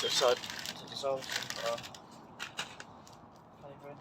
to decide to dissolve some flavouring.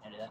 Nearly there.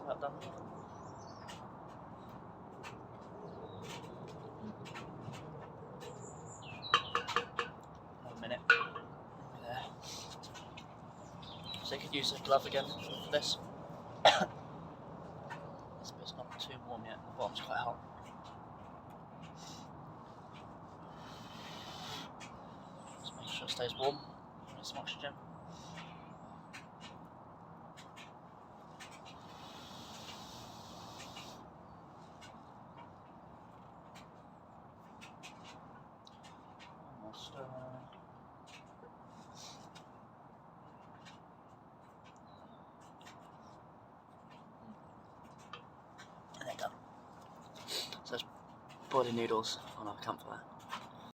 That done. Another minute. There. So you could use a glove again for this. This bit's not too warm yet, the bottom's quite hot. Just make sure it stays warm. Need some oxygen. Almost and they're done. So it's boiling noodles on our campfire.